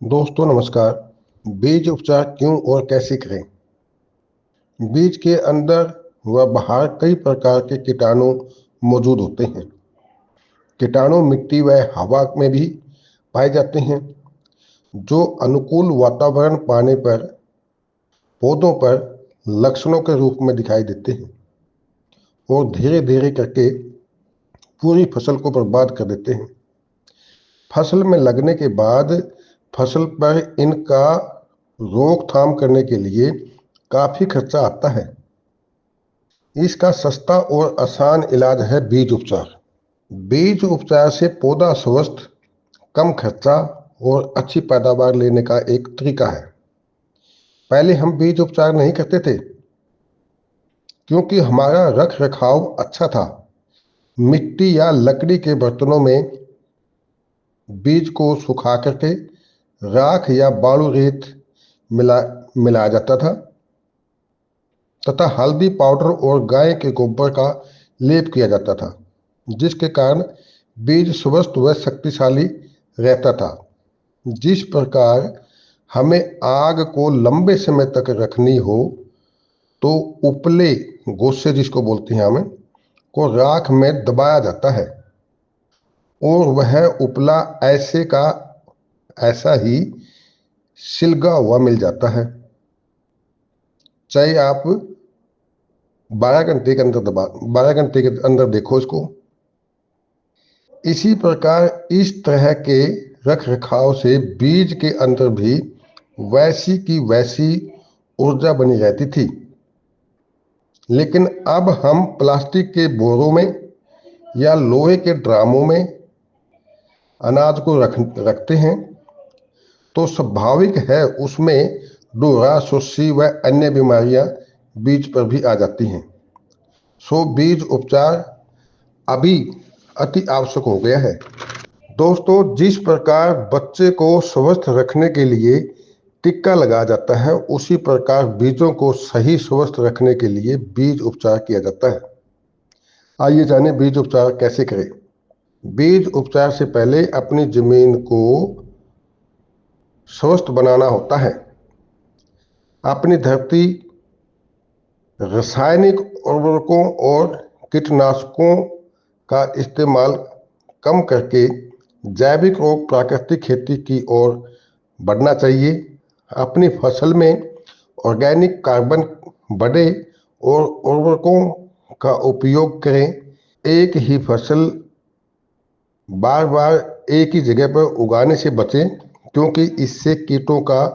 दोस्तों नमस्कार। बीज उपचार क्यों और कैसे करें? बीज के अंदर व बाहर कई प्रकार के कीटाणु मौजूद होते हैं। कीटाणु मिट्टी व हवा में भी पाए जाते हैं, जो अनुकूल वातावरण पाने पर पौधों पर लक्षणों के रूप में दिखाई देते हैं और धीरे धीरे करके पूरी फसल को बर्बाद कर देते हैं। फसल में लगने के बाद फसल पर इनका रोकथाम करने के लिए काफी खर्चा आता है। इसका सस्ता और आसान इलाज है बीज उपचार। बीज उपचार से पौधा स्वस्थ, कम खर्चा और अच्छी पैदावार लेने का एक तरीका है। पहले हम बीज उपचार नहीं करते थे क्योंकि हमारा रख रखाव अच्छा था। मिट्टी या लकड़ी के बर्तनों में बीज को सुखा करके राख या बालू रेत मिला मिलाया जाता था तथा हल्दी पाउडर और गाय के गोबर का लेप किया जाता था, जिसके कारण बीज स्वस्थ व शक्तिशाली रहता था। जिस प्रकार हमें आग को लंबे समय तक रखनी हो तो उपले गोसे जिसको बोलते हैं हमें को राख में दबाया जाता है और वह उपला ऐसे का ऐसा ही सिलगा हुआ मिल जाता है, चाहे आप 12 घंटे के अंदर देखो इसको। इसी प्रकार इस तरह के रख रखाव से बीज के अंदर भी वैसी की वैसी ऊर्जा बनी रहती थी। लेकिन अब हम प्लास्टिक के बोरों में या लोहे के ड्रामों में अनाज को रखते हैं तो स्वाभाविक है उसमें डोरा, सुस्सी व अन्य बीमारियां बीज पर भी आ जाती हैं। सो बीज उपचार अभी अति आवश्यक हो गया है। दोस्तों, जिस प्रकार बच्चे को स्वस्थ रखने के लिए टीका लगाया जाता है, उसी प्रकार बीजों को सही स्वस्थ रखने के लिए बीज उपचार किया जाता है। आइए जानें बीज उपचार कैसे करें। बीज उपचार से पहले अपनी जमीन को स्वस्थ बनाना होता है। अपनी धरती रासायनिक उर्वरकों और कीटनाशकों का इस्तेमाल कम करके जैविक और प्राकृतिक खेती की ओर बढ़ना चाहिए। अपनी फसल में ऑर्गेनिक कार्बन बढ़े और उर्वरकों का उपयोग करें। एक ही फसल बार बार एक ही जगह पर उगाने से बचें क्योंकि इससे कीटों का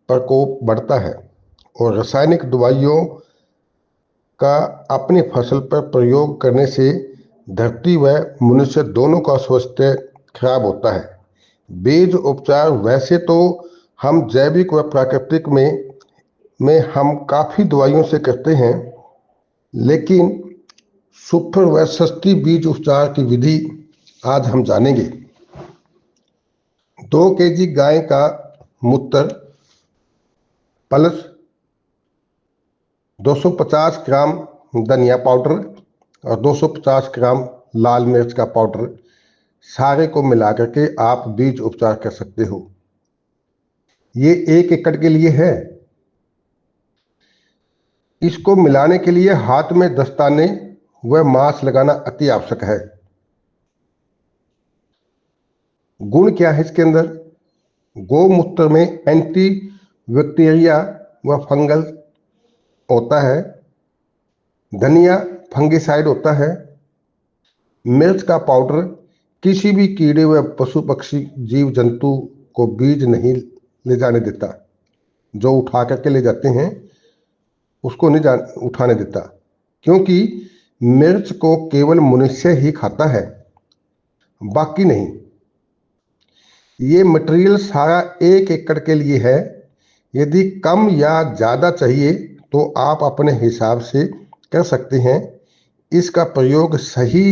प्रकोप बढ़ता है और रासायनिक दवाइयों का अपनी फसल पर प्रयोग करने से धरती व मनुष्य दोनों का स्वास्थ्य खराब होता है। बीज उपचार वैसे तो हम जैविक व प्राकृतिक में हम काफ़ी दवाइयों से करते हैं, लेकिन सुपर व सस्ती बीज उपचार की विधि आज हम जानेंगे। 2 केजी गाय का मूत्र प्लस 250 ग्राम धनिया पाउडर और 250 ग्राम लाल मिर्च का पाउडर, सारे को मिला करके आप बीज उपचार कर सकते हो। ये 1 एकड़ के लिए है। इसको मिलाने के लिए हाथ में दस्ताने व मास्क लगाना अति आवश्यक है। गुण क्या है इसके अंदर? गौमूत्र में एंटी बैक्टीरिया व फंगल होता है। धनिया फंगिसाइड होता है। मिर्च का पाउडर किसी भी कीड़े व पशु पक्षी जीव जंतु को बीज नहीं ले जाने देता। जो उठा करके ले जाते हैं उसको नहीं उठाने देता, क्योंकि मिर्च को केवल मनुष्य ही खाता है, बाकी नहीं। ये मटेरियल सारा 1 एकड़ के लिए है। यदि कम या ज़्यादा चाहिए तो आप अपने हिसाब से कर सकते हैं। इसका प्रयोग सही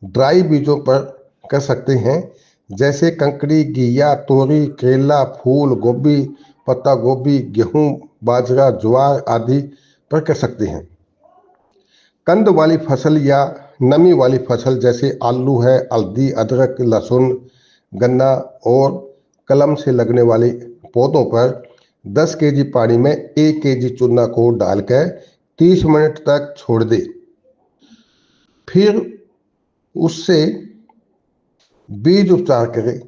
ड्राई बीजों पर कर सकते हैं, जैसे कंकड़ी, घिया, तोरी, करेला, फूल गोभी, पत्ता गोभी, गेहूं, बाजरा, ज्वार आदि पर कर सकते हैं। कंद वाली फसल या नमी वाली फसल जैसे आलू है, हल्दी, अदरक, लहसुन, गन्ना और कलम से लगने वाले पौधों पर 10 केजी पानी में 1 केजी चूना को डालकर 30 मिनट तक छोड़ दे। फिर उससे बीज उपचार करें।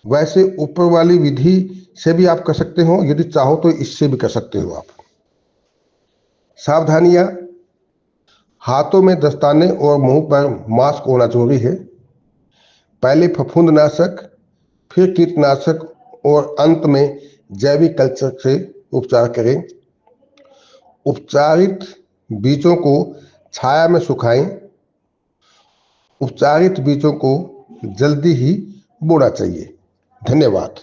वैसे ऊपर वाली विधि से भी आप कर सकते हो, यदि चाहो तो इससे भी कर सकते हो आप। सावधानियां: हाथों में दस्ताने और मुंह पर मास्क होना जरूरी है। पहले फफूंदनाशक, फिर कीटनाशक और अंत में जैविक कल्चर से उपचार करें। उपचारित बीजों को छाया में सुखाएं। उपचारित बीजों को जल्दी ही बोना चाहिए। धन्यवाद।